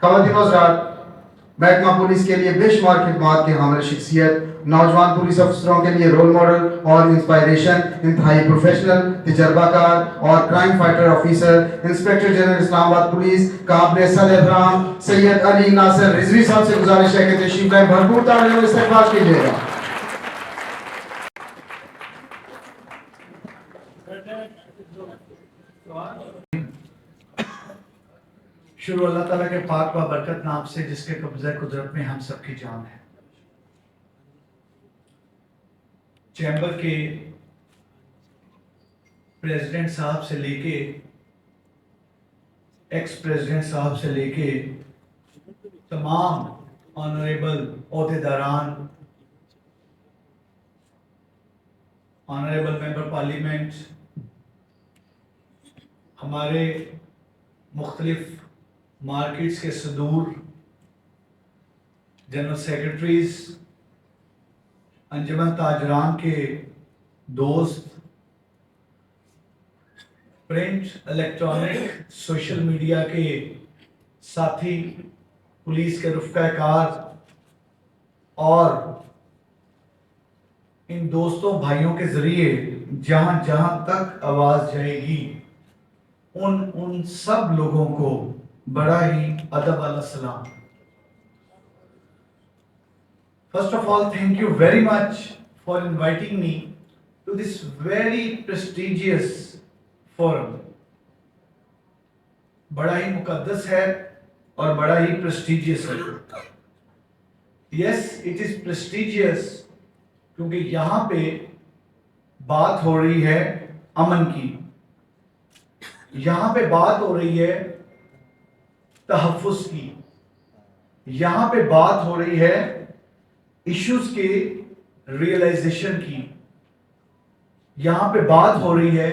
خواتین و حضرات، محکمہ پولیس کے لیے بے شمار خدمات کے حامل شخصیت، نوجوان پولیس افسروں کے لیے رول ماڈل اور انسپائریشن، انتہائی پروفیشنل، تجربہ کار اور crime fighter officer, inspector general Islamabad police قابل صد احترام سید علی ناصر رضوی صاحب سے گزارش ہے کہ تشریف لائیں، بھرپور تالیوں سے استقبال کیجیے گا۔ شروع اللہ تعالیٰ کے پاک و برکت نام سے جس کے قبضہ قدرت میں ہم سب کی جان ہے۔ چیمبر کے پریزیڈنٹ صاحب سے لے کے ایکس پریزیڈنٹ صاحب سے لے کے تمام آنریبل عہدیداران، آنریبل ممبر پارلیمنٹ، ہمارے مختلف مارکیٹس کے صدور، جنرل سیکرٹریز، انجمن تاجران کے دوست، پرنٹ، الیکٹرانک، سوشل میڈیا کے ساتھی، پولیس کے رفقہ کار اور ان دوستوں بھائیوں کے ذریعے جہاں جہاں تک آواز جائے گی ان سب لوگوں کو بڑا ہی ادب والا سلام۔ First of all, thank you very much for inviting me to this very prestigious forum. بڑا ہی مقدس ہے اور بڑا ہی prestigious ہے۔ Yes, it is prestigious کیونکہ یہاں پہ بات ہو رہی ہے امن کی، یہاں پہ بات ہو رہی ہے تحفظ کی، یہاں پہ بات ہو رہی ہے ایشوز کے ریئلائزیشن کی، یہاں پہ بات ہو رہی ہے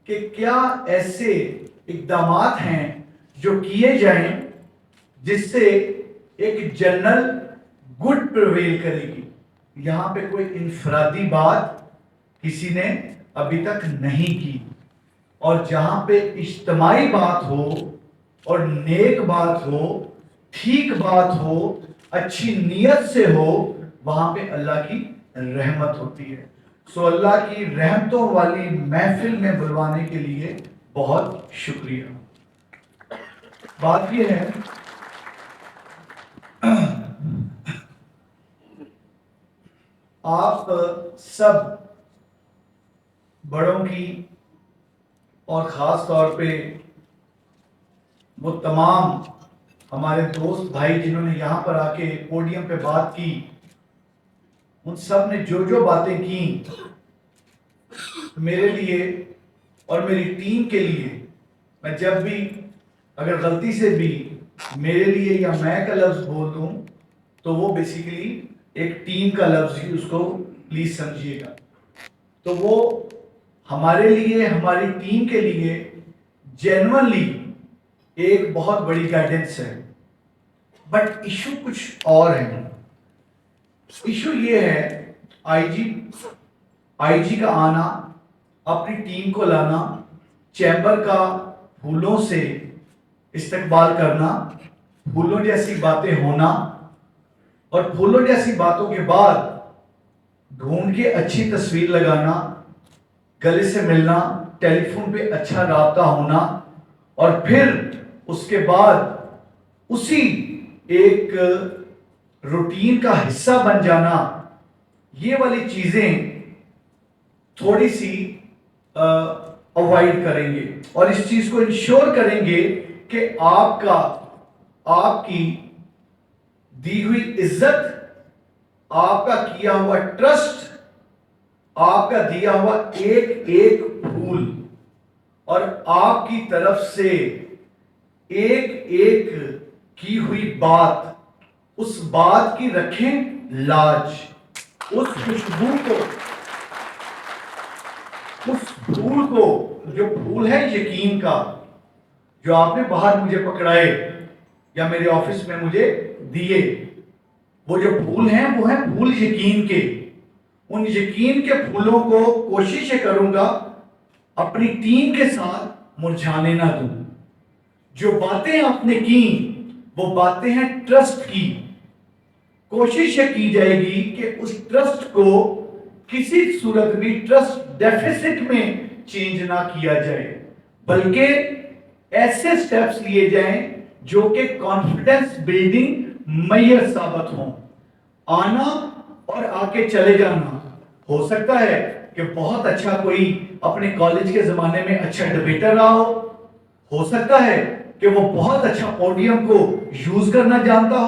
کہ کیا ایسے اقدامات ہیں جو کیے جائیں جس سے ایک جنرل گڈ پرویل کرے گی۔ یہاں پہ کوئی انفرادی بات کسی نے ابھی تک نہیں کی، اور جہاں پہ اجتماعی بات ہو اور نیک بات ہو، ٹھیک بات ہو، اچھی نیت سے ہو، وہاں پہ اللہ کی رحمت ہوتی ہے۔ سو اللہ کی رحمتوں والی محفل میں بلوانے کے لیے بہت شکریہ۔ بات یہ ہے آپ سب بڑوں کی اور خاص طور پہ وہ تمام ہمارے دوست بھائی جنہوں نے یہاں پر آ کے پوڈیم پہ بات کی، ان سب نے جو جو باتیں کی میرے لیے اور میری ٹیم کے لیے، میں جب بھی اگر غلطی سے بھی میرے لیے یا میں کا لفظ بول دوں تو وہ بیسیکلی ایک ٹیم کا لفظ ہی، اس کو پلیز سمجھیے گا۔ تو وہ ہمارے لیے، ہماری ٹیم کے لیے جینوئنلی ایک بہت بڑی گائیڈنس ہے۔ بٹ ایشو کچھ اور ہے۔ ایشو یہ ہے آئی جی کا آنا، اپنی ٹیم کو لانا، چیمبر کا پھولوں سے استقبال کرنا، پھولوں جیسی باتیں ہونا، اور پھولوں جیسی باتوں کے بعد ڈھونڈ کے اچھی تصویر لگانا، گلے سے ملنا، ٹیلی فون پہ اچھا رابطہ ہونا، اور پھر اس کے بعد اسی ایک روٹین کا حصہ بن جانا، یہ والی چیزیں تھوڑی سی اوائڈ کریں گے، اور اس چیز کو انشور کریں گے کہ آپ کی دی ہوئی عزت، آپ کا کیا ہوا ٹرسٹ، آپ کا دیا ہوا ایک ایک پھول اور آپ کی طرف سے ایک ایک کی ہوئی بات، اس بات کی رکھیں لاج، اس خوشبو کو، اس پھول کو، جو پھول ہے یقین کا، جو آپ نے باہر مجھے پکڑائے یا میرے آفس میں مجھے دیے، وہ جو پھول ہیں وہ ہیں پھول یقین کے۔ ان یقین کے پھولوں کو کوشش کروں گا اپنی ٹیم کے ساتھ مرجھانے نہ دوں۔ جو باتیں آپ نے کی وہ باتیں ہیں ٹرسٹ کی. کوشش یہ کی جائے گی کہ اس ٹرسٹ کو کسی صورت بھی ٹرسٹ ڈیفیسٹ میں چینج نہ کیا جائے، بلکہ ایسے سٹیپس لیے جائیں جو کہ کانفیڈنس بلڈنگ میسر ثابت ہوں. آنا اور آ کے چلے جانا، ہو سکتا ہے کہ بہت اچھا کوئی اپنے کالج کے زمانے میں اچھا ڈبیٹر رہا ہو سکتا ہے کہ وہ بہت اچھا پوڈیم کو یوز کرنا جانتا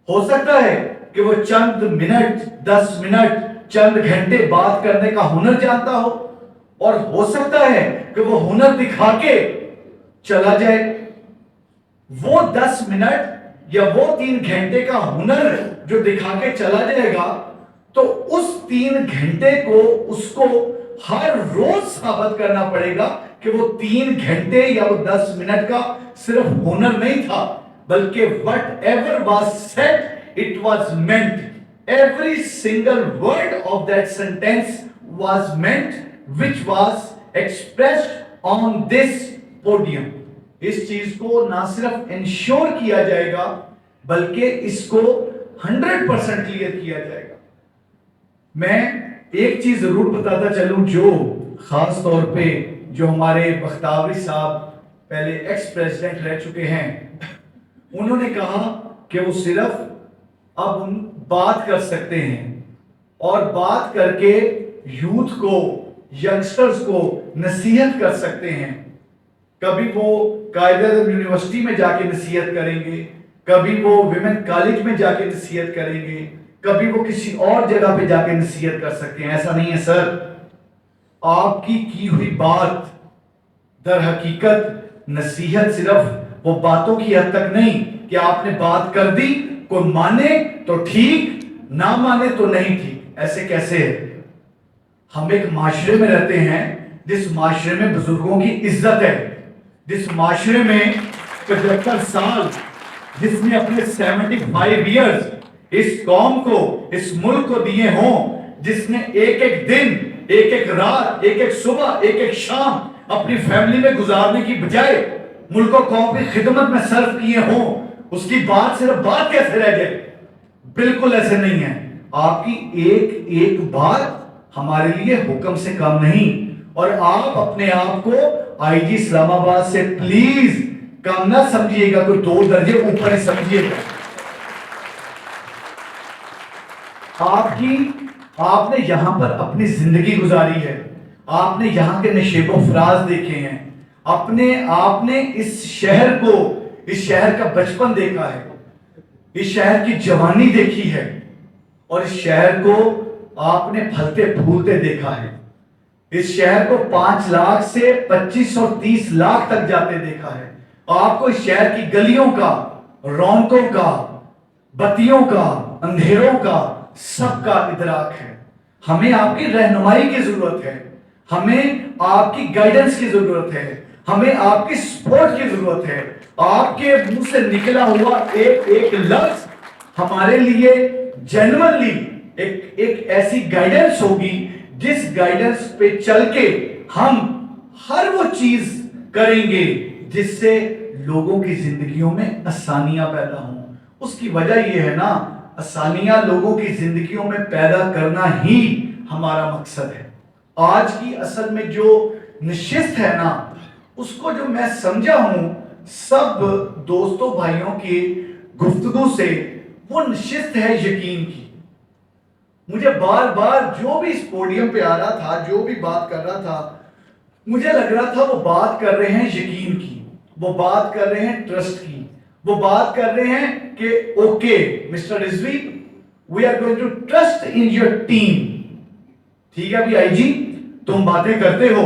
ہو سکتا ہے کہ وہ چند منٹ 10 منٹ چند گھنٹے بات کرنے کا ہنر جانتا اور ہو سکتا ہے کہ وہ ہنر دکھا کے چلا جائے. وہ 10 منٹ یا وہ 3 گھنٹے کا ہنر جو دکھا کے چلا جائے گا تو اس 3 گھنٹے کو اس کو ہر روز ثابت کرنا پڑے گا کہ وہ 3 گھنٹے یا وہ 10 منٹ کا صرف ہنر نہیں تھا، بلکہ whatever was said it was meant. Every single word of that sentence was meant which was expressed on this podium. اس چیز کو نہ صرف انشور کیا جائے گا بلکہ اس کو 100% کلیئر کیا جائے گا. میں ایک چیز ضرور بتاتا چلوں جو خاص طور پہ جو ہمارے بختیاری صاحب پہلے ایکس پریزیڈنٹ رہ چکے ہیں، انہوں نے کہا کہ وہ صرف اب بات کر سکتے ہیں اور بات کر کے یوتھ کو، ینگسٹرز کو نصیحت کر سکتے ہیں. کبھی وہ قائد اعظم یونیورسٹی میں جا کے نصیحت کریں گے، کبھی وہ ویمن کالج میں جا کے نصیحت کریں گے، کبھی وہ کسی اور جگہ پہ جا کے نصیحت کر سکتے ہیں. ایسا نہیں ہے سر. آپ کی ہوئی بات در حقیقت نصیحت صرف وہ باتوں کی حد تک نہیں کہ آپ نے بات کر دی، کوئی مانے تو ٹھیک، نہ مانے تو نہیں ٹھیک. ایسے کیسے ہے؟ ہم ایک معاشرے میں رہتے ہیں جس معاشرے میں بزرگوں کی عزت ہے، جس معاشرے میں 75 سال جس نے اپنے 75 ایئرز اس قوم کو، اس ملک کو دیے ہوں، جس نے ایک ایک دن، ایک ایک رات، ایک ایک صبح، ایک ایک شام اپنی فیملی میں گزارنے کی بجائے ملک و قوم کی خدمت میں صرف کیے ہوں، اس کی بات صرف بات کیسے رہ جائے؟ بالکل ایسے نہیں ہے. آپ کی ایک ایک بات ہمارے لیے حکم سے کم نہیں. اور آپ اپنے آپ کو آئی جی اسلام آباد سے پلیز کم نہ سمجھیے گا، کوئی 2 درجے اوپر ہی سمجھیے گا. آپ نے یہاں پر اپنی زندگی گزاری ہے، آپ نے یہاں کے نشیب و فراز دیکھے ہیں، آپ نے اس شہر کو، اس شہر کا بچپن دیکھا ہے، اس شہر کی جوانی دیکھی ہے، اور اس شہر کو آپ نے پھلتے پھولتے دیکھا ہے. اس شہر کو 5 لاکھ سے 25 اور 30 لاکھ تک جاتے دیکھا ہے. آپ کو اس شہر کی گلیوں کا، رونقوں کا، بتیوں کا، اندھیروں کا، سب کا ادراک ہے. ہمیں آپ کی رہنمائی کی ضرورت ہے، ہمیں آپ کی گائیڈنس کی ضرورت ہے، ہمیں آپ کی سپورٹ کی ضرورت ہے. آپ کے منہ سے نکلا ہوا ایک ایک لفظ ہمارے لیے جینوئنلی ایک ایسی گائیڈنس ہوگی جس گائیڈنس پہ چل کے ہم ہر وہ چیز کریں گے جس سے لوگوں کی زندگیوں میں آسانیاں پیدا ہوں. اس کی وجہ یہ ہے نا، آسانیاں لوگوں کی زندگیوں میں پیدا کرنا ہی ہمارا مقصد ہے. آج کی اصل میں جو نشست ہے نا، اس کو جو میں سمجھا ہوں سب دوستوں بھائیوں کی گفتگو سے، وہ نشست ہے یقین کی. مجھے بار بار جو بھی اس پوڈیم پہ آ رہا تھا، جو بھی بات کر رہا تھا، مجھے لگ رہا تھا وہ بات کر رہے ہیں یقین کی، وہ بات کر رہے ہیں ٹرسٹ کی، وہ بات کر رہے ہیں کہ okay mister Rizvi we are going to trust in your team. ٹھیک ہے ابھی آئی جی، تم باتیں کرتے ہو،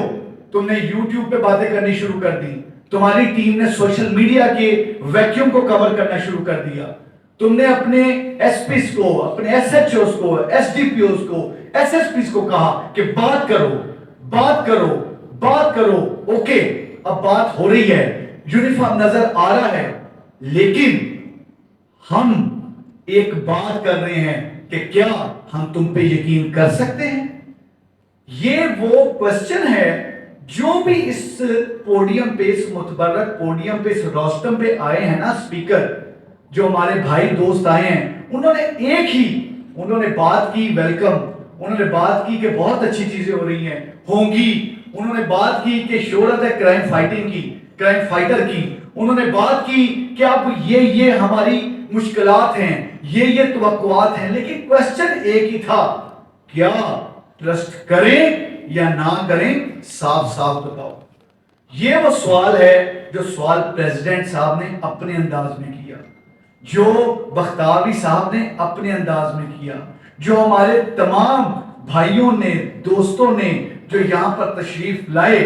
تم نے یوٹیوب پہ باتیں کرنی شروع کر دی، تمہاری ٹیم نے سوشل میڈیا کے ویکیوم کو کور کرنا شروع کر دیا، تم نے اپنے ایس پیز کو، اپنے ایس ایچ اوز کو، ایس ڈی پی اوز کو، ایس ایس پیز کو کہا کہ بات کرو، بات کرو، بات کرو. اوکے اب بات ہو رہی ہے، یونیفارم نظر آ رہا ہے، لیکن ہم ایک بات کر رہے ہیں کہ کیا ہم تم پہ یقین کر سکتے ہیں؟ یہ وہ کوسچن ہے جو بھی اس پوڈیم پہ, اس متبرک پوڈیم پہ, اس روسٹم پہ آئے ہیں نا اسپیکر, جو ہمارے بھائی دوست آئے ہیں, انہوں نے ایک ہی انہوں نے بات کی ویلکم, انہوں نے بات کی کہ بہت اچھی چیزیں ہو رہی ہیں, ہوں گی. انہوں نے بات کی کہ شہرت ہے کرائم فائٹنگ کی, کرائم فائٹر کی. انہوں نے بات کی کہ اب یہ ہماری مشکلات ہیں, یہ توقعات ہیں. لیکن کوسچن ایک ہی تھا, کیا ٹرسٹ کریں یا نہ کریں؟ صاف صاف بتاؤ. یہ وہ سوال ہے جو سوال پریزیڈنٹ صاحب نے اپنے انداز میں کیا, جو بختیاری صاحب نے اپنے انداز میں کیا, جو ہمارے تمام بھائیوں نے, دوستوں نے جو یہاں پر تشریف لائے,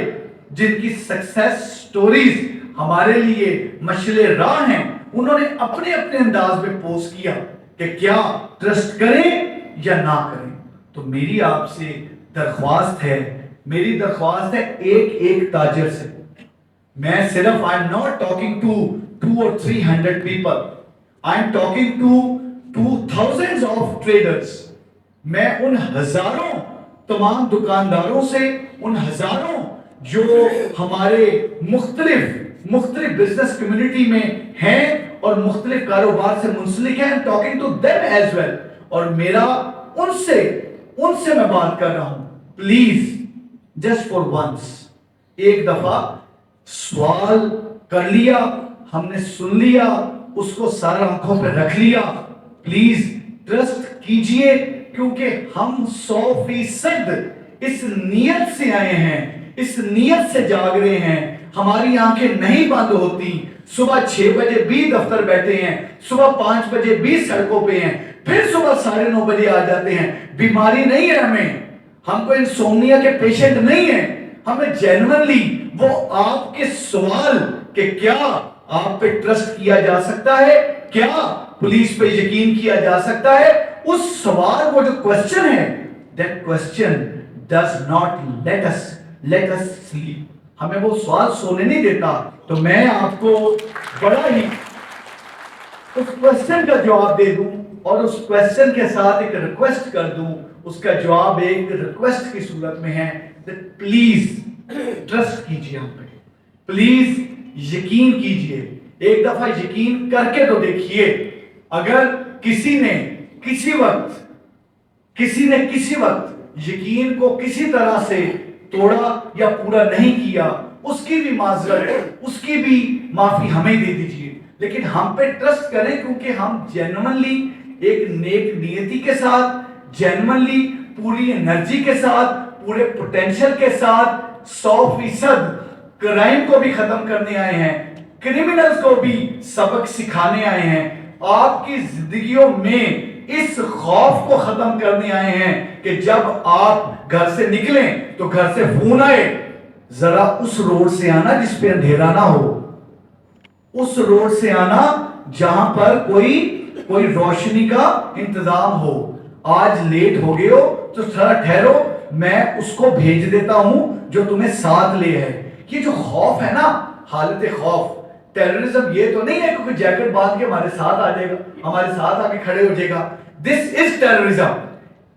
جن کی سکسیس سٹوریز ہمارے لیے مشعل راہ ہیں, انہوں نے اپنے اپنے انداز میں پوسٹ کیا کہ کیا ٹرسٹ کریں یا نہ کریں. تو میری آپ سے درخواست ہے, میری درخواست ہے ایک ایک تاجر سے. میں صرف I am not talking to 200 or 300 people. I am talking to thousands of traders. میں ان ہزاروں تمام دکانداروں سے, ان ہزاروں جو ہمارے مختلف بزنس کمیونٹی میں ہیں اور مختلف کاروبار سے منسلک ہیں, I am talking to them as well. اور میرا ان سے میں بات کر رہا ہوں, پلیز جسٹ فار ونس, ایک دفعہ سوال کر لیا, ہم نے سن لیا, اس کو سارا آنکھوں پہ رکھ لیا. پلیز ٹرسٹ کیجئے, کیونکہ ہم 100% اس نیت سے آئے ہیں, اس نیت سے جاگ رہے ہیں. ہماری آنکھیں نہیں بند ہوتی. صبح 6 بجے بھی دفتر بیٹھے ہیں, صبح 5 بجے بھی سڑکوں پہ ہیں, پھر صبح 9:30 بجے آ جاتے ہیں. بیماری نہیں ہے ہمیں, ہم کو انسومنیا کے پیشنٹ نہیں ہیں. ہمیں جینوئنلی وہ آپ کے سوال کہ کیا آپ پہ ٹرسٹ کیا جا سکتا ہے, کیا پولیس پہ یقین کیا جا سکتا ہے, اس سوال, وہ جو کوسچن ہے, that question does not let us sleep. ہمیں وہ سوال سونے نہیں دیتا. تو میں آپ کو بڑا ہی اس کوسچن کا جواب دے دوں اور اس کوسچن کے ساتھ ایک ریکویسٹ کر دوں. اس کا جواب ایک ریکویسٹ کی صورت میں ہے کہ پلیز ٹرسٹ کیجئے ہم پہ, پلیز یقین کیجئے. ایک دفعہ یقین کر کے تو دیکھیے. اگر کسی نے کسی وقت یقین کو کسی طرح سے توڑا یا پورا نہیں کیا, اس کی بھی معذرت, اس کی بھی معافی ہمیں دے دیجئے. لیکن ہم پہ ٹرسٹ کریں, کیونکہ ہم جینوئنلی ایک نیک نیتی کے ساتھ, جینوئنلی پوری انرجی کے ساتھ, پورے پوٹینشل کے ساتھ 100% کرائم کو بھی ختم کرنے آئے ہیں, کرمینلز کو بھی سبق سکھانے آئے ہیں, آپ کی زندگیوں میں اس خوف کو ختم کرنے آئے ہیں کہ جب آپ گھر سے نکلیں تو گھر سے فون آئے, ذرا اس روڈ سے آنا جس پہ اندھیرا نہ ہو, اس روڈ سے آنا جہاں پر کوئی روشنی کا انتظام ہو. آج لیٹ ہو گئے ہو تو تھوڑا ٹھہرو, میں اس کو بھیج دیتا ہوں جو تمہیں ساتھ لے ہے. یہ جو خوف ہے نا, حالت خوف, ٹیررزم یہ تو نہیں ہے کہ کوئی جیکٹ باندھ کے ہمارے ساتھ آ جائے گا, ہمارے ساتھ آ کے کھڑے ہو جائے گا. دس از ٹیررزم.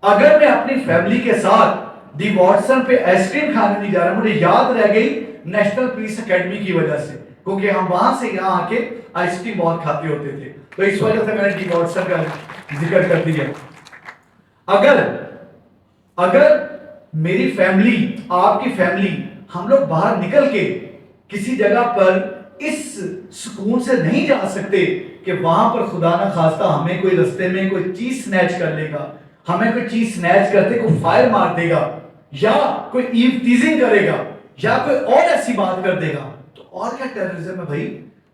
اگر میں اپنی فیملی کے ساتھ دی واٹسن پہ آئس کریم کھانے نہیں جا رہا, مجھے یاد رہ گئی نیشنل پولیس اکیڈمی کی وجہ سے, کیونکہ ہم وہاں سے یہاں آ کے آئس کریم بہت کھاتے ہوتے تھے, تو اس وجہ سے میں نے ڈی واٹسن کا ذکر کر دیا. اگر میری فیملی, آپ کی فیملی, ہم لوگ باہر نکل کے کسی جگہ پر اس سکون سے نہیں جا سکتے کہ وہاں پر خدا نہ خواستہ ہمیں کوئی رستے میں کوئی چیز سنیچ کر لے گا, ہمیں کوئی چیز سنیچ کرتے کوئی فائر مار دے گا, یا کوئی ایو ٹیزنگ کرے گا, یا کوئی اور ایسی بات کر دے گا, تو اور کیا ٹیررزم ہے بھائی؟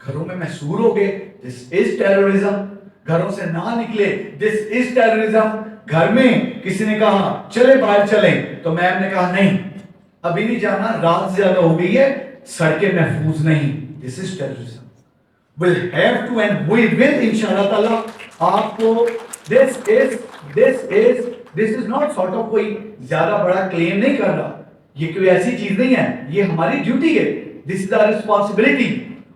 گھروں میں محصور ہو گئے, دس از ٹیررزم. گھروں سے نہ نکلے, دس از ٹیررزم. گھر میں کسی نے کہا چلے باہر چلیں, تو میم نے کہا نہیں ابھی نہیں جانا, رات زیادہ ہو گئی ہے, سڑکیں محفوظ نہیں. This is terrorism. We'll have to and we will inshallah ta'ala آپ کو this is not sort of کوئی زیادہ بڑا کلیم نہیں کر رہا, یہ کوئی ایسی چیز نہیں ہے, یہ ہماری ڈیوٹی ہے, this is our responsibility.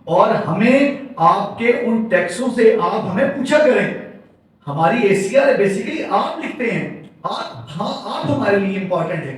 اور ہمیں آپ کے ان ٹیکسوں سے آپ ہمیں پوچھا کریں. ہماری ACR بیسیکلی آپ لکھتے ہیں, آپ ہمارے لیے امپورٹنٹ ہے,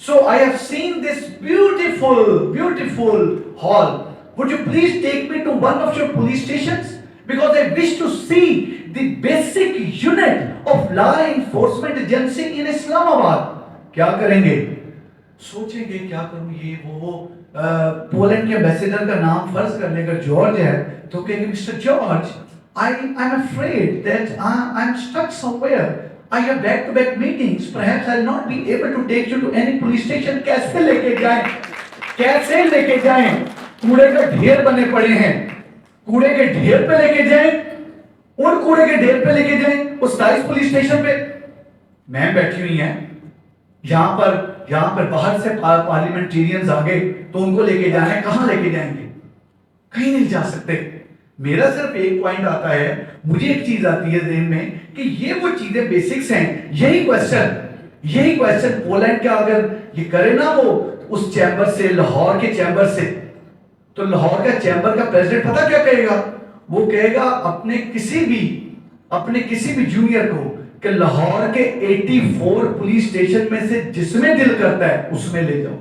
so I have seen this beautiful hall, would you please take me to one of your police stations because I wish to see the basic unit of law enforcement agency in Islamabad. کیا کریں گے؟ سوچیں گے کیا کروں یہ وہ Poland کے ایمبیسیڈر کا نام فرض کر لے کر جارج ہے تو کہیں گے mister George I'm afraid that I'm stuck somewhere. I have back-to-back meetings. Perhaps I'll not be able to take you to any police station. کیسے لے کے جائیں؟ کیسے لے کے جائیں؟ کوڑے کا ڈھیر بنے پڑے ہیں. کوڑے کے ڈھیر پہ لے کے جائیں؟ ان کوڑے کے ڈھیر پہ لے کے جائیں؟ اس 27 پولیس اسٹیشن پہ میم بیٹھی ہوئی ہیں. یہاں پر باہر سے پارلیمنٹیرینز آگے تو ان کو لے کے جانا ہے. کہاں لے کے جائیں گے؟ کہیں نہیں جا سکتے. میرا صرف ایک پوائنٹ آتا ہے, مجھے ایک چیز آتی ہے ذہن میں کہ یہ وہ چیزیں بیسکس ہیں. یہی کویسچن پولینڈ کا اگر یہ کرے نا وہ اس چیمبر سے, لاہور کے چیمبر سے, تو لاہور کا چیمبر کا پریزیڈنٹ پتہ کیا کہے گا؟ وہ کہے گا اپنے کسی بھی جونیئر کو کہ لاہور کے 84 پولیس اسٹیشن میں سے جس میں دل کرتا ہے اس میں لے جاؤ.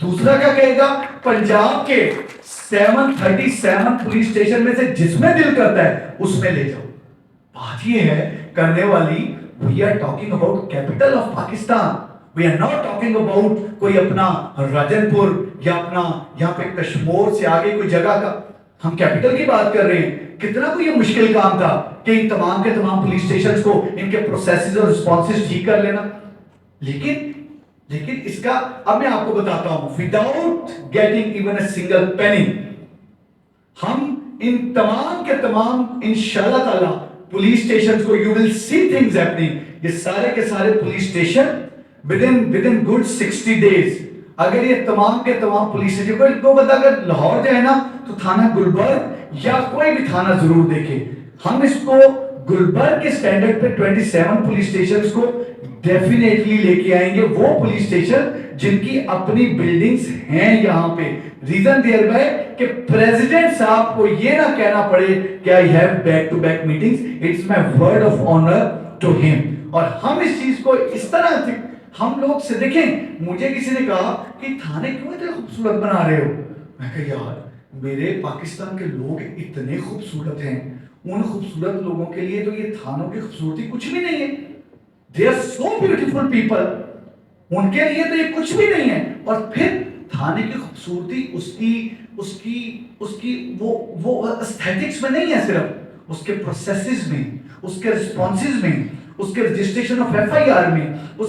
دوسرا کیا کہے گا؟ پنجاب کے 737 پولیس اسٹیشن میں سے جس میں دل کرتا ہے اس میں لے جاؤ. بات یہ ہے کرنے والی, we are talking about capital of Pakistan. We are not talking about کوئی اپنا راجن پور یا اپنا یہاں پہ کشمور سے آگے کوئی جگہ کا. ہم کیپٹل کی بات کر رہے ہیں. کتنا کوئی یہ مشکل کام تھا کہ ان تمام کے تمام پولیس اسٹیشنز کو ان کے پروسیسز اور رسپانسز ٹھیک کر لینا. لیکن اس کا اب میں آپ کو بتاتا ہوں, without getting even a single penny, ہم ان تمام کے تمام انشاءاللہ تعالی پولیس اسٹیشنز کو you will see things happening. یہ سارے کے سارے police station within good 60 days, اگر یہ تمام کے تمام پولیس اسٹیشن کو بتا, اگر لاہور جائے نا تو تھانہ گلبرگ یا کوئی بھی تھانہ ضرور دیکھے. ہم اس کو گلبرگ کے سٹینڈرڈ پہ 27 پولیس اسٹیشنز کو ڈیفینیٹلی لے کے آئیں گے. وہ پولیس اسٹیشن جن کی اپنی بلڈنگز ہیں یہاں پہ. ریزن دیر بھائی کہ پریزیڈنٹ صاحب کو یہ نہ کہنا پڑے کہ I have back to back meetings, it's my word of honor to him. اور ہم اس چیز کو اس طرح ہم لوگ سے دیکھیں, مجھے کسی نے کہا کہ تھانے کیوں اتنے خوبصورت بنا رہے ہو؟ میں کہا یار میرے پاکستان کے لوگ اتنے خوبصورت ہیں, ان خوبصورت لوگوں کے لیے تو یہ تھانوں کی خوبصورتی کچھ بھی نہیں ہے. They are so beautiful people. ان کے لیے تو یہ کچھ بھی نہیں ہے. اور پھر تھانے کی خوبصورتی اس کی وہ ایستھیٹکس میں نہیں ہے, صرف اس کے پروسیسز میں, اس کے رسپانسز میں, اس کے رجسٹریشن آف FIR میں, اس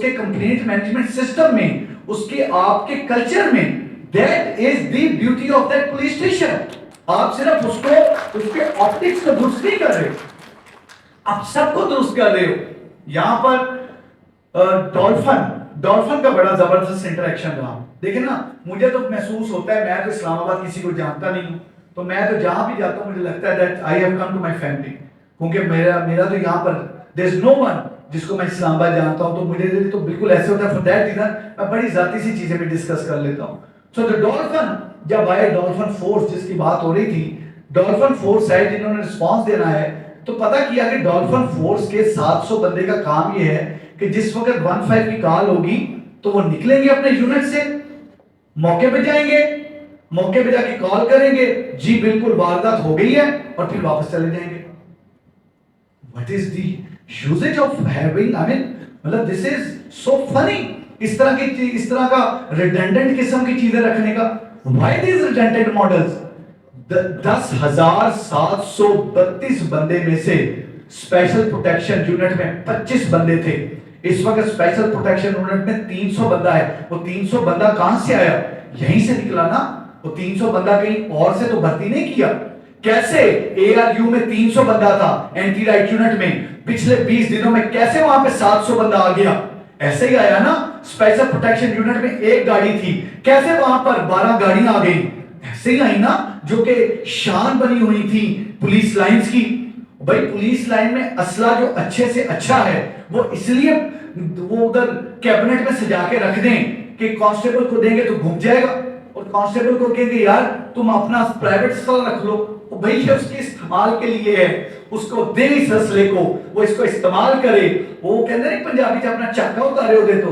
کے کمپلینٹ مینجمنٹ سسٹم میں, اس کے آپ کے کلچر میں. That is the beauty of that police station. آپ صرف اس کے آپٹکس کو درست نہیں کر رہے, آپ سب کو درست کر رہے ہو. یہاں پر ڈولفن کا بڑا زبردست انٹریکشن رہا. دیکھیں نا, مجھے تو محسوس ہوتا ہے, میں تو اسلام آباد کسی کو جانتا نہیں ہوں, تو میں تو جہاں بھی جاتا ہوں مجھے لگتا ہے that I have come to my family. کیونکہ میرا تو یہاں پر there is no one جس کو میں اسلام آباد جانتا ہوں, تو مجھے تو بالکل ایسے ہوتا ہے. for that reason میں بڑی ذاتی سی چیزیں بھی ڈسکس کر لیتا ہوں. So the dolphin, جب آئے ڈولفن فورس جس کی بات ہو رہی تھی, ڈولفن فورس ہے جنہوں نے رسپانس دینا ہے, تو پتہ کیا کہ ڈولفن فورس کے 700 بندے کا کام یہ ہے کہ جس وقت 15 کی کال ہوگی تو وہ نکلیں گے اپنے یونٹ سے, موقع پہ جائیں گے, موقع پہ جا کے کال کریں گے, جی بالکل واردات ہو گئی ہے, اور پھر واپس چلے جائیں گے. What is the usage of having, I mean, مطلب this is so funny. اس طرح کا ریڈنڈنٹ قسم کی چیزیں رکھنے کا. Why these redundant models? 10,732 بندے میں سے اسپیشل پروٹیکشن یونٹ میں 25 بندے تھے. اس وقت اسپیشل پروٹیکشن یونٹ میں 300 بندہ ہے. وہ 300 بندہ کہاں سے آیا؟ یہیں سے نکلا نا. وہ 300 بندہ کہیں اور سے تو بھرتی نہیں کیا. کیسے ARU میں 300 بندہ تھا اینٹی رائٹ یونٹ میں, پچھلے 20 دنوں میں کیسے وہاں پہ 700 بندہ آ گیا؟ ایسے ہی آیا نا. اسپیشل پروٹیکشن یونٹ میں ایک گاڑی تھی, کیسے وہاں پر 12 گاڑیاں آ گئی؟ ایسے ہی آئی نا, جو کہ شان بنی ہوئی تھی پولیس لائنز کی. بھائی پولیس لائن میں اسلحہ جو اچھے سے اچھا ہے وہ اس لیے وہ ادھر کیبنٹ میں سجا کے رکھ دیں کہ کانسٹیبل کو دیں گے تو گھوم جائے گا, اور کانسٹیبل کو کہیں گے یار تم اپنا پرائیویٹ اسلحہ رکھ لو. بھائی یہ اس کے استعمال کے لیے ہے, اس کو دے اس اسلحے کو, وہ اس کو استعمال کرے. وہ کہتے ہیں پنجابی جب اپنا چاکا اتارے ہو دے تو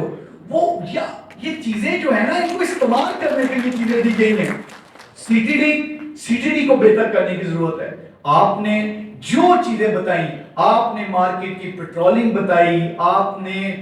وہ یہ چیزیں جو ہے نا ان کو استعمال کرنے کے لیے چیزیں دی گئی ہیں. CTD کو بہتر کرنے کی ضرورت ہے. آپ نے جو چیزیں بتائیں, آپ نے مارکیٹ کی پیٹرولنگ بتائی, آپ نے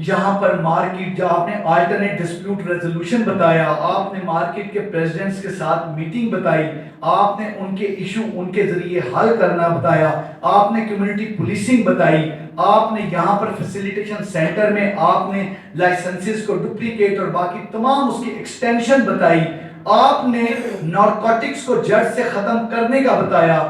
یہاں پر مارکیٹ جو آپ نے آلٹرنیٹ ڈسپیوٹ ریزولوشن بتایا, آپ نے مارکیٹ کے پریزیڈنٹس کے ساتھ میٹنگ بتائی, آپ نے ان کے ایشو ان کے ذریعے حل کرنا بتایا, آپ نے کمیونٹی پولیسنگ بتائی, آپ نے یہاں پر فیسیلیٹیشن سینٹر میں آپ نے لائسنسز کو ڈپلیکیٹ اور باقی تمام اس کی ایکسٹینشن بتائی, آپ نے نارکوٹکس کو جڑ سے ختم کرنے کا بتایا,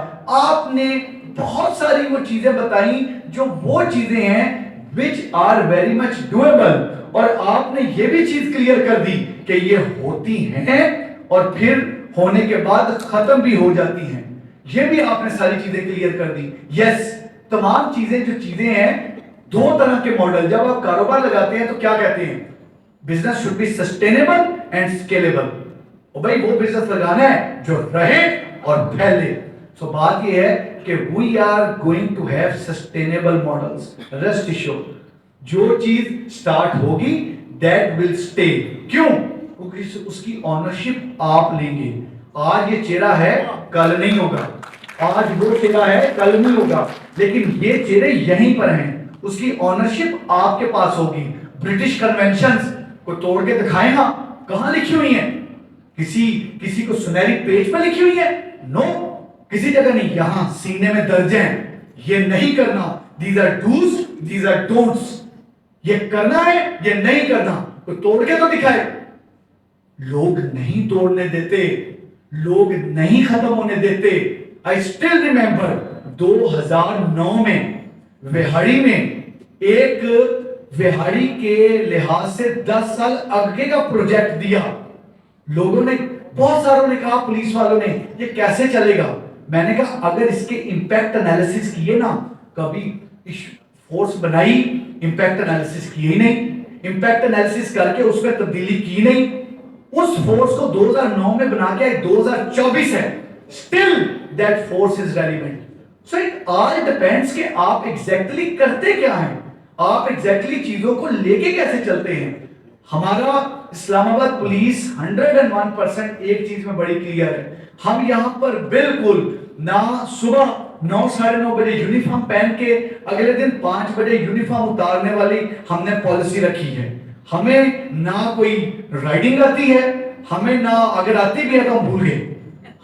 آپ نے بہت ساری وہ چیزیں بتائیں جو وہ چیزیں ہیں which are very much doable, اور آپ نے یہ بھی چیز کلیئر کر دی کہ یہ ہوتی ہیں اور پھر ہونے کے بعد ختم بھی ہو جاتی ہیں. یہ بھی آپ نے ساری چیزیں کلیئر کر دی. یس, تمام چیزیں جو چیزیں ہیں, دو طرح کے ماڈل. جب آپ کاروبار لگاتے ہیں تو کیا کہتے ہیں, business should be sustainable and scalable. اور بھائی وہ بزنس لگانا ہے جو رہے اور پھیلے. سو بات یہ ہے کہ we are going to have sustainable models. Rest assured, جو چیز سٹارٹ ہوگی that will stay. کیوں؟ کیونکہ اس کی آنرشپ آپ لیں گے. آج یہ چہرہ ہے کل نہیں ہوگا, آج وہ چہرہ ہے کل نہیں ہوگا, لیکن یہ چہرے یہیں پر ہیں. اس کی آنرشپ آپ کے پاس ہوگی. برٹش کنونشنز کو توڑ کے دکھائیں گا, کہاں لکھی ہوئی ہیں؟ کسی کو سنہری پیج پہ لکھی ہوئی ہے؟ نو, کسی جگہ نہیں. یہاں سینے میں درج ہیں, یہ نہیں کرنا. These are do's, these are don'ts. یہ کرنا ہے, یہ نہیں کرنا. کوئی توڑ کے تو دکھائے. لوگ نہیں توڑنے دیتے, لوگ نہیں ختم ہونے دیتے. I still remember 2009 میں وہاڑی میں ایک وہاڑی کے لحاظ سے 10 سال آگے کا پروجیکٹ دیا. لوگوں نے, بہت ساروں نے کہا, پولیس والوں نے, یہ کیسے چلے گا؟ میں نے کہا اگر اس کے امپیکٹ انالیسس کیے نا, کبھی فورس بنائی, امپیکٹ انالیسس کیے ہی نہیں, امپیکٹ انالیسس کر کے اس میں تبدیلی کی نہیں, اس فورس کو 2009 میں بنا کے 2024 ہے, still that force is relevant. So it all depends کہ آپ exactly کرتے کیا ہیں, آپ exactly چیزوں کو لے کے کیسے چلتے ہیں. ہمارا اسلام آباد پولیس 101% ایک چیز میں بڑی کلیئر ہے. ہم یہاں پر بالکل نہ صبح 9 ساڑھے 9 بجے یونیفارم پہن کے اگلے دن 5 بجے یونیفارم اتارنے والی ہم نے پالیسی رکھی ہے. ہمیں نہ کوئی رائڈنگ آتی ہے, ہمیں نہ, اگر آتی بھی ہے تو ہم بھول گئے.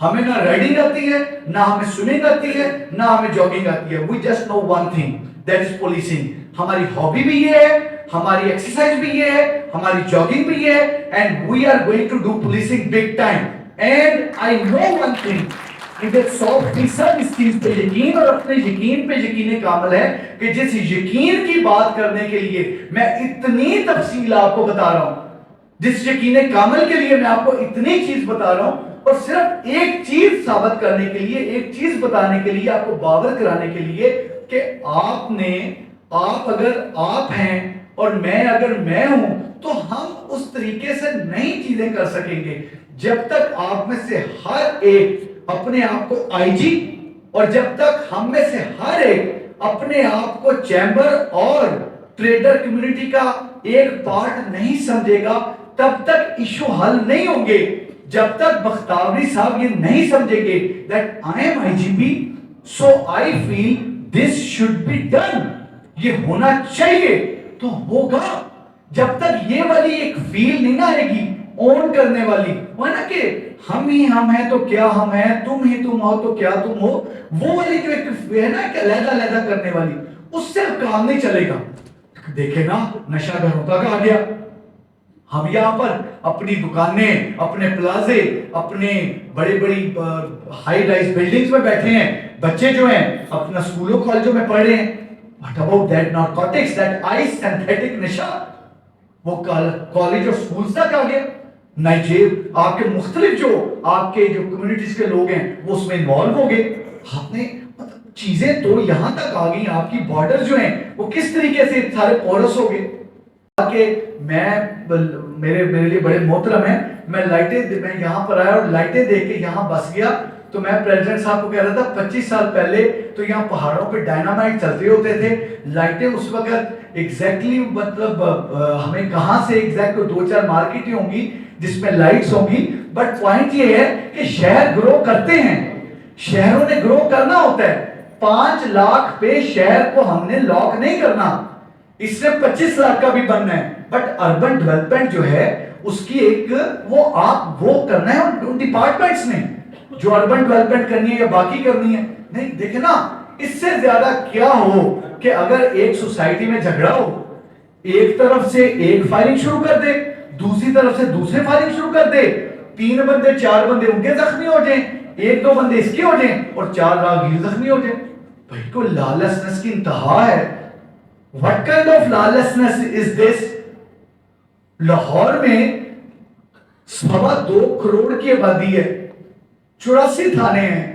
ہمیں نہ رائڈنگ آتی ہے, نہ ہمیں سوئمنگ آتی ہے, نہ ہمیں جاگنگ آتی ہے. We just know one thing, that is policing. ہماری ہابی بھی یہ ہے, ہماری ایکسرسائز بھی یہ ہے, ہماری جاگنگ بھی یہ ہے, and we are going to do policing big time. And I know one thing, کہ 100% اس چیز پہ یقین اور اپنے یقین پہ یقین کامل ہے کہ جس یقین کی بات کرنے کے لیے میں اتنی تفصیل آپ کو بتا رہا ہوں, جس یقین کامل کے لیے میں آپ کو اتنی چیز بتا رہا ہوں, اور صرف ایک چیز ثابت کرنے کے لیے, ایک چیز بتانے کے لیے, آپ کو باور کرانے کے لیے کہ آپ نے, آپ اگر آپ ہیں اور میں اگر میں ہوں تو ہم اس طریقے سے نئی چیزیں کر سکیں گے جب تک آپ میں سے ہر ایک اپنے آپ کو آئی جی, اور جب تک ہم میں سے ہر ایک اپنے آپ کو چیمبر اور ٹریڈر کمیونٹی کا ایک پارٹ نہیں سمجھے گا, تب تک ایشو حل نہیں ہوں گے. جب تک بختیاری صاحب یہ نہیں سمجھیں گے that I am IGP, so I feel this should be done, یہ ہونا چاہیے, تو ہوگا. جب تک یہ والی ایک فیل نہیں نہ آئے گی اون کرنے والی, وہ نا کہ ہم ہی ہم ہیں تو کیا ہم ہیں, تم ہی تم ہو تو کیا تم ہو, وہ والی جو ایک ہے نا کہ علیحدہ علیحدہ کرنے والی, اس سے کام نہیں چلے گا. دیکھیں نا نشہ گھروں تک آ گیا. ہم یہاں پر اپنی دکانیں, اپنے پلازے, اپنے بڑی بڑی ہائی رائز بلڈنگز میں بیٹھے ہیں, بچے جو ہیں اپنا سکولوں کالجوں میں پڑھ رہے ہیں. What about that narcotics, that ice synthetic نشہ, وہ کالج اور سکولز تک آ گیا. نائجیر, آپ کے مختلف جو آپ کے جو کمیونٹیز کے لوگ ہیں وہ اس میں انوالو ہو گئے. آپ نے چیزیں تو یہاں تک آ گئی, آپ کی بارڈر جو ہیں وہ کس طریقے سے سارے پورس ہو گئے. کہ میں, میرے لیے بڑے محترم ہیں, میں یہاں پر آیا اور لائٹیں دیکھ کے یہاں بس گیا. تو میں پریزیڈنٹ صاحب کو کہہ رہا تھا 25 سال پہلے تو یہاں پہاڑوں پہ ڈائنامائٹ چلتے ہوتے تھے, لائٹیں اس وقت ایگزیکٹلی مطلب ہمیں کہاں سے ایگزیکٹ 2-4 مارکیٹیں ہوں گی جس میں لائٹس ہوں گی, بٹ پوائنٹ یہ ہے کہ شہر گرو کرتے ہیں, شہروں نے گرو کرنا ہوتا ہے. 5 لاکھ پہ شہر کو ہم نے لاک نہیں کرنا, اس نے 25 لاکھ کا بھی بننا ہے. بٹ اربن ڈیولپمنٹ جو ہے اس کی ایک وہ آپ وہ کرنا ہے ان ڈپارٹمنٹس نے جو اربن ڈیولپمنٹ کرنی ہے یا باقی کرنی ہے. نہیں دیکھیں نا, اس سے زیادہ کیا ہو کہ اگر ایک سوسائٹی میں جھگڑا ہو, ایک طرف سے ایک فائرنگ شروع کر دے, دوسری طرف سے دوسرے فائرنگ شروع کر دے, 3 بندے 4 بندے ان کے زخمی ہو جائیں, 1-2 بندے اس کے ہو جائیں اور 4 راہگیر زخمی ہو جائیں. بھائی کو لالسنس کی انتہا ہے. What kind of lawlessness is this? Lahore میں 2.25 کروڑ کی آبادی ہے, 84 تھانے ہیں.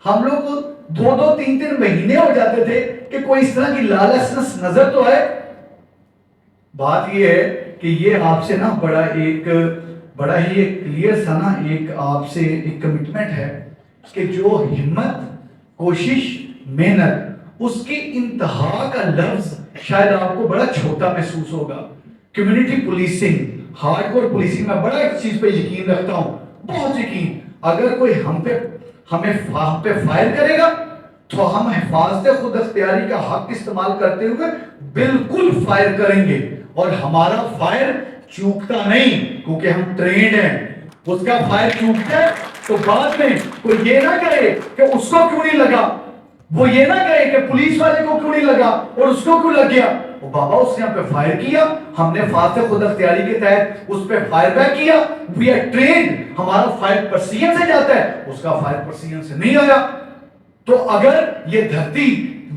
ہم لوگ 2-3 مہینے ہو جاتے تھے کہ کوئی اس طرح کی لالسنس نظر تو آئے. بات یہ ہے کہ یہ آپ سے نا بڑا ہی ایک کلیئر سا نا ایک آپ سے ایک کمٹمنٹ ہے کہ جو ہمت, کوشش, محنت, اس کی انتہا کا لفظ شاید آپ کو بڑا چھوٹا محسوس ہوگا. Community policing, hard core policing, میں بڑا ایک چیز پہ یقین رکھتا ہوں, بہت یقین. اگر کوئی ہمیں پہ فائر کرے گا تو ہم حفاظت خود اختیاری کا حق استعمال کرتے ہوئے بالکل فائر کریں گے, اور ہمارا فائر چوکتا نہیں کیونکہ ہم ٹرینڈ ہیں. اس کا فائر چوکتا ہے تو بعد میں کوئی یہ نہ کہے کہ اس کو کیوں نہیں لگا, وہ یہ نہ کہے کہ پولیس والے کو کیوں نہیں لگا اور اس کو کیوں لگ گیا. وہ بابا اس نے ہم پہ فائر کیا, ہم نے حفاظت خود اختیاری کے تحت اس پہ فائر بیک کیا. وی آر ٹرینڈ, ہمارا فائر پرسیجن سے جاتا ہے, اس کا فائر پرسیجن سے نہیں آیا. تو اگر یہ دھرتی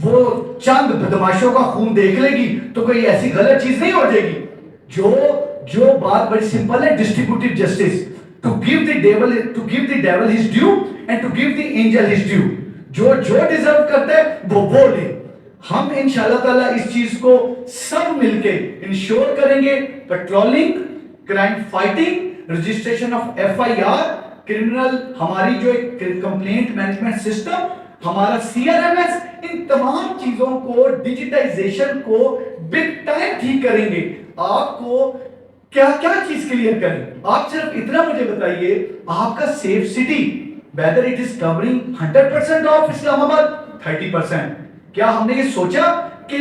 وہ چند بدماشوں کا خون دیکھ لے گی تو کوئی ایسی غلط چیز نہیں ہو جائے گی. جو بات بڑی سمپل ہے, distributive justice, to give the devil his due and to give the angel his due. جو ڈیزرو کرتا ہے وہ لے. ہم انشاءاللہ تعالیٰ اس چیز کو سب مل کے انشور کریں گے. Patrolling, crime fighting, registration of FIR, criminal, ہماری جو ایک کمپلینٹ مینجمنٹ سسٹم, ہمارا CRMS, ان تمام چیزوں کو, ڈیجیٹائزیشن کو بگ ٹائم ٹھیک کریں گے. آپ کو کیا چیز کلیئر کریں, آپ صرف اتنا مجھے بتائیے, آپ کا safe city whether it is covering 100% of Islamabad, 30%. کیا ہم نے یہ سوچا کہ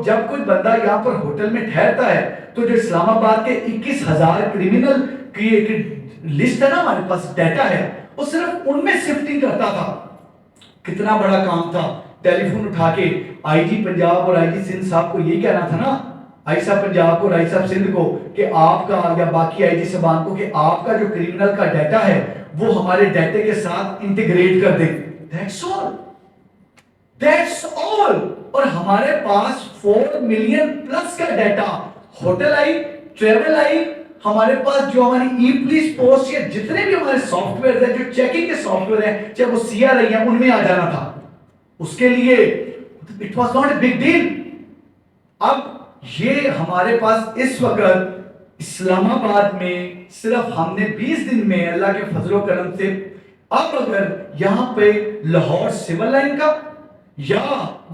جب کوئی بندہ یہاں پر ہوٹل میں ٹھہرتا ہے تو جو اسلام آباد کے 21,000 کرمنل کی ایک لسٹ ہے نا, ہمارے پاس ڈیٹا ہے, وہ صرف ان میں شفٹنگ کرتا تھا. کتنا بڑا کام تھا. ٹیلی فون اٹھا کے IG پنجاب اور IG سندھ صاحب کو یہ کہنا تھا نا, آئی صاحب پنجاب کو اور آئی صاحب سندھ کو, کہ آپ کا یا باقی IG صاحبان کو کہ آپ کا جو کرمنل کا ڈیٹا ہے وہ ہمارے ڈیٹے کے ساتھ انٹیگریٹ کر دیں. That's all. اور ہمارے پاس 4 ملین پلس کا ڈیٹا, ہوٹل آئی, ٹریول آئی, ہمارے پاس جو ہماری ای پولیس پوسٹ یا جتنے بھی ہمارے سافٹ ویئر ہیں, جو چیکنگ کے سافٹ ویئر ہیں, چاہے وہ CRI ہیں, ان میں آ جانا تھا. اس کے لیے it was not a big deal. اب یہ ہمارے پاس اس وقت اسلام آباد میں صرف ہم نے 20 دن میں اللہ کے فضل و کرم سے, اب اگر یہاں پہ لاہور سول لائن کا یا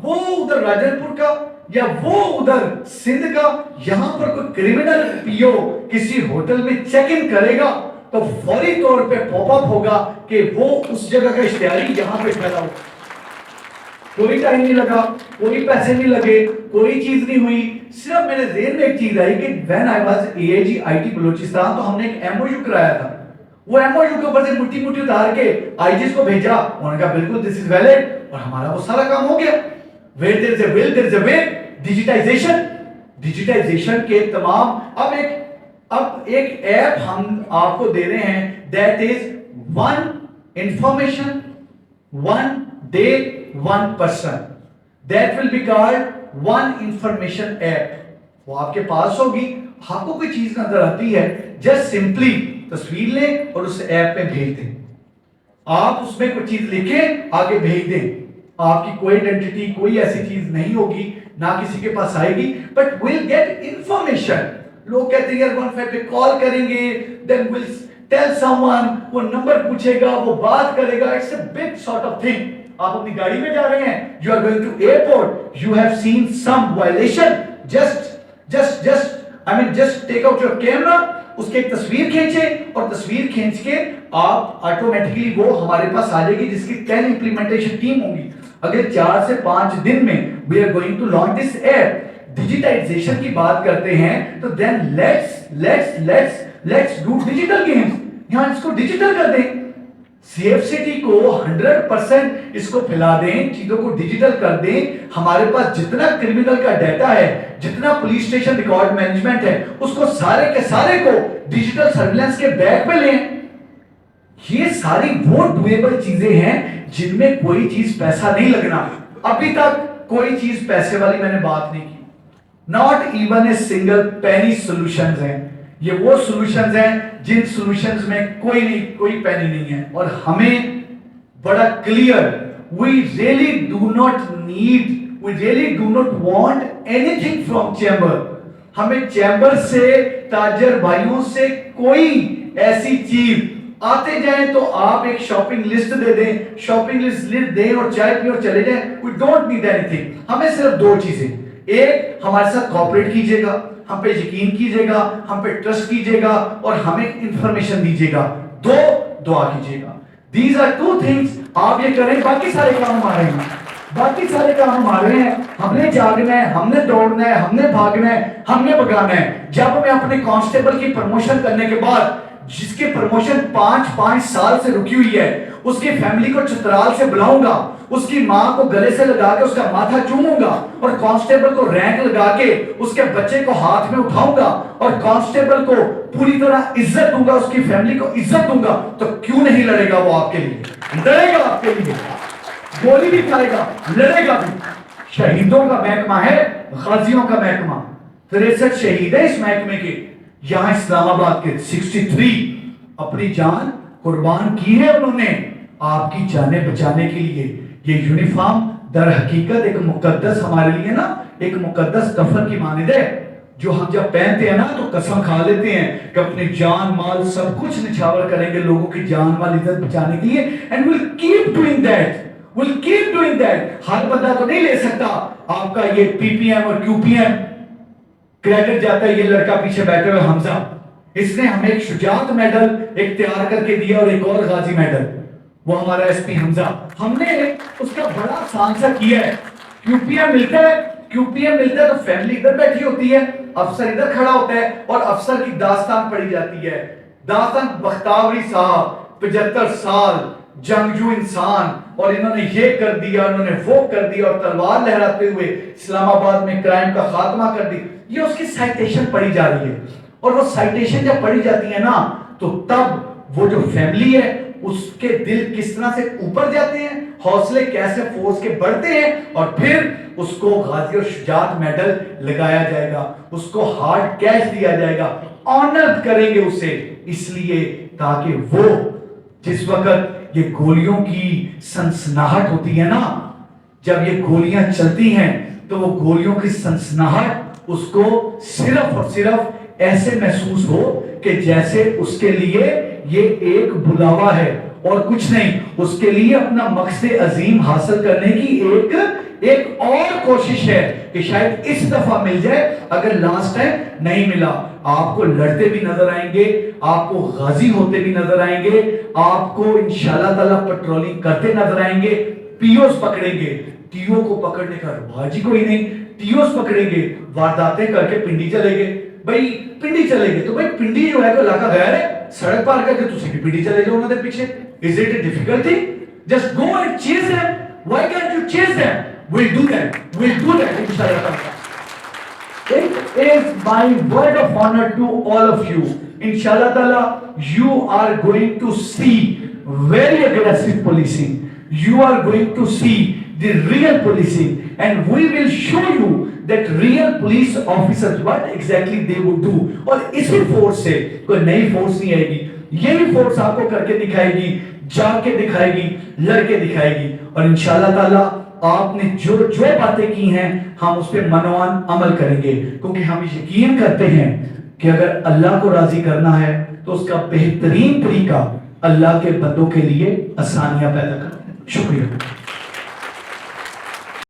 وہ ادھر راجن پور کا یا وہ ادھر سندھ کا, یہاں پر کوئی کرمنل PO کسی ہوٹل میں چیک ان کرے گا تو فوری طور پہ پاپ اپ ہوگا کہ وہ اس جگہ کا اشتہاری یہاں پہ پھیلا ہو. کوئی ٹائم نہیں لگا, کوئی پیسے نہیں لگے, کوئی چیز نہیں ہوئی. صرف میرے ذہن میں ایک چیز آئی کہ when I was AIG IT Balochistan تو ہم نے ایک MOU کرایا تھا. وہ MOU کے اوپر سے مٹی اتار کے IGs کو بھیجا, انہوں نے کہا بالکل this is valid, اور ہمارا وہ سارا کام ہو گیا. Where there is a will there is a way. Digitization کے تمام, اب ایک ایپ ہم آپ کو دے رہے ہیں, that is one information, one day, one person. That will be called one information app. وہ آپ کے پاس ہوگی, آپ کو کوئی چیز نظر آتی ہے, just simply تصویر لیں اور اس ایپ پہ بھیج دیں. آپ اس میں کوئی چیز لکھیں, آگے بھیج دیں. آپ کی کوئی آئیڈینٹی, کوئی ایسی چیز نہیں ہوگی, نہ کسی کے پاس آئے گی, but we'll get information. لوگ کہتے ہیں یار 15 پہ کال کریں گے, then we'll tell someone, وہ نمبر پوچھے گا, وہ بات کرے گا. It's a big sort of thing. آپ اپنی گاڑی میں جا رہے ہیں, you are going to airport, you have seen some violation, just take out your camera اس کی ایک تصویر کھینچیں اور تصویر کھینچ کے آپ آٹومیٹکلی وہ ہمارے پاس آ جائے گی جس کی 10 امپلیمنٹیشن ٹیم ہوں گی. اگر 4 سے 5 دن میں we are going to launch this app. Digitization کی بات کرتے ہیں تو then let's do digital games. یہاں اس کو ڈیجیٹل کر دیں, سیف سٹی کو 100% اس کو پھیلا دیں, چیزوں کو ڈیجیٹل کر دیں. ہمارے پاس جتنا کرمینل کا ڈیٹا ہے, جتنا پولیس اسٹیشن ریکارڈ مینجمنٹ ہے, اس کو سارے کے سارے کو ڈیجیٹل سرویلنس کے بیک پہ لیں. یہ ساری وہ ڈویبل چیزیں ہیں جن میں کوئی چیز پیسہ نہیں لگنا. ابھی تک کوئی چیز پیسے والی میں نے بات نہیں کی. Not even a single penny solutions ہیں. یہ وہ سولوشنز ہیں جن سولوشنز میں کوئی پینی نہیں ہے. اور ہمیں بڑا clear, we really do not want anything from chamber. ہمیں چیمبر سے, تاجر بھائیوں سے کوئی ایسی چیز, آتے جائیں تو آپ ایک شاپنگ لسٹ دے دیں, شاپنگ لسٹ دیں اور چائے پی اور چلے جائیں. we don't need anything. ہمیں صرف 2 چیزیں, ایک ہمارے ساتھ کوآپریٹ کیجئے گا, ہم پہ یقین کیجئے گا, ہم پہ ٹرسٹ کیجئے گا اور ہمیں انفارمیشن دیجئے گا. 2, دعا کیجئے گا. These are 2 things. آپ یہ کریں, باقی سارے کام ہمارے ہیں, باقی سارے کام ہمارے ہیں. ہم نے جاگنا ہے, ہم نے دوڑنا ہے, ہم نے بھاگنا ہے, ہم نے بگانا ہے. جب میں اپنے کانسٹیبل کی پروموشن کرنے کے بعد, جس کی پروموشن 5 سال سے رکی ہوئی ہے, اس کی فیملی کو چترال سے بلاؤں گا, اس کی ماں کو گلے سے لگا کے اس کا ماتھا چوموں گا اور کانسٹیبل کو رینک لگا کے اس کے بچے کو ہاتھ میں اٹھاؤں گا اور کانسٹیبل کو پوری طرح عزت دوں گا, اس کی فیملی کو عزت دوں گا, تو کیوں نہیں لڑے گا وہ آپ کے لیے؟ لڑے گا آپ کے لیے, گولی بھی کھائے گا, لڑے گا بھی. شہیدوں کا محکمہ ہے, غازیوں کا محکمہ. 63 شہید ہیں اس محکمے کے. یہاں اسلام آباد کے 63 اپنی جان قربان کی ہے انہوں نے آپ کی جانیں بچانے کے لیے. یہ یونیفارم در حقیقت ایک مقدس ہمارے لیے نا, ایک مقدس کفن کی مانند ہے, جو ہم جب پہنتے ہیں نا تو قسم کھا لیتے ہیں کہ اپنی جان مال سب کچھ نچھاور کریں گے لوگوں کی جان مال عزت بچانے کے لیے. and we'll keep doing that. we'll keep doing that. ہر بندہ تو نہیں لے سکتا آپ کا یہ پی پی ایم اور کیو پی ایم کریڈٹ جاتا ہے. یہ لڑکا پیچھے بیٹھے ہوئے حمزہ, اس نے ہمیں ایک شجاعت میڈل ایک تیار کر کے دیا اور ایک اور غازی میڈل, وہ ہمارا ایس پی حمزہ. ہم نے اس کا بڑا خانسہ کیا ہے. کیو پی ایم ملتا ہے تو فیملی ادھر بیٹھی ہوتی ہے, افسر ادھر کھڑا ہوتا ہے اور افسر کی داستان پڑھی جاتی ہے. داستان بختاوری صاحب 75 سال جنگجو انسان, اور انہوں نے یہ کر دیا, انہوں نے وہ کر دیا, اور تلوار لہراتے ہوئے اسلام آباد میں کرائم کا خاتمہ کر دی. یہ اس کی سائٹیشن پڑھی جا رہی ہے. اور وہ سائٹیشن جب پڑھی جاتی ہے نا, تو تب وہ جو فیملی ہے اس کے دل کس طرح سے اوپر جاتے ہیں, حوصلے کیسے فورس کے بڑھتے ہیں, اور پھر اس کو غازی اور شجاعت میڈل لگایا جائے گا, اس کو ہارڈ کیش دیا جائے گا, آنر کریں گے اسے, اس لیے تاکہ وہ جس وقت یہ گولیوں کی سنسناہٹ ہوتی ہے نا, جب یہ گولیاں چلتی ہیں تو وہ گولیوں کی سنسناہٹ اس کو صرف اور صرف ایسے محسوس ہو کہ جیسے اس کے لیے یہ ایک بلاوا ہے اور کچھ نہیں, اس کے لیے اپنا مقصد عظیم حاصل کرنے کی ایک اور کوشش ہے کہ شاید اس دفعہ مل جائے. اگر لاسٹ ٹائم نہیں ملا, آپ کو لڑتے بھی نظر آئیں گے, آپ کو غازی ہوتے بھی نظر آئیں گے, آپ کو انشاءاللہ تعالیٰ پٹرولنگ کرتے نظر آئیں گے, پیوز پکڑیں گے. ٹیو کو پکڑنے کا رواج ہی کوئی نہیں, ٹیوز پکڑیں گے, وارداتیں کر کے پنڈی چلے گئے. بھائی پنڈی چلے گئے تو بھائی پنڈی جو ہے تو علاقہ غیر ہے, سڑک پار کر کے تسی بھی پنڈی چلے جاؤ انہوں نے پیچھے. Is it a difficult thing? Just go and chase them. Why can't you chase them? We'll do that. We'll do that inshallah. It is my word of honor to all of you. Inshallah ta'ala, you are going to see very aggressive policing. You are going to see the real policing, and we will show you that real police officers what exactly they would do. اور اسی force سے کوئی نئی force نہیں آئے گی, یہی force آپ کو کر کے دکھائے گی, جا کے دکھائے گی, لڑ کے دکھائے گی. اور انشاءاللہ تعالی آپ نے جو باتیں کی ہیں ہم اس پہ منوان عمل کریں گے, کیونکہ ہم یقین کرتے ہیں کہ اگر اللہ کو راضی کرنا ہے تو اس کا بہترین طریقہ اللہ کے بندوں کے لیے آسانیاں پیدا کرنا ہے. شکریہ.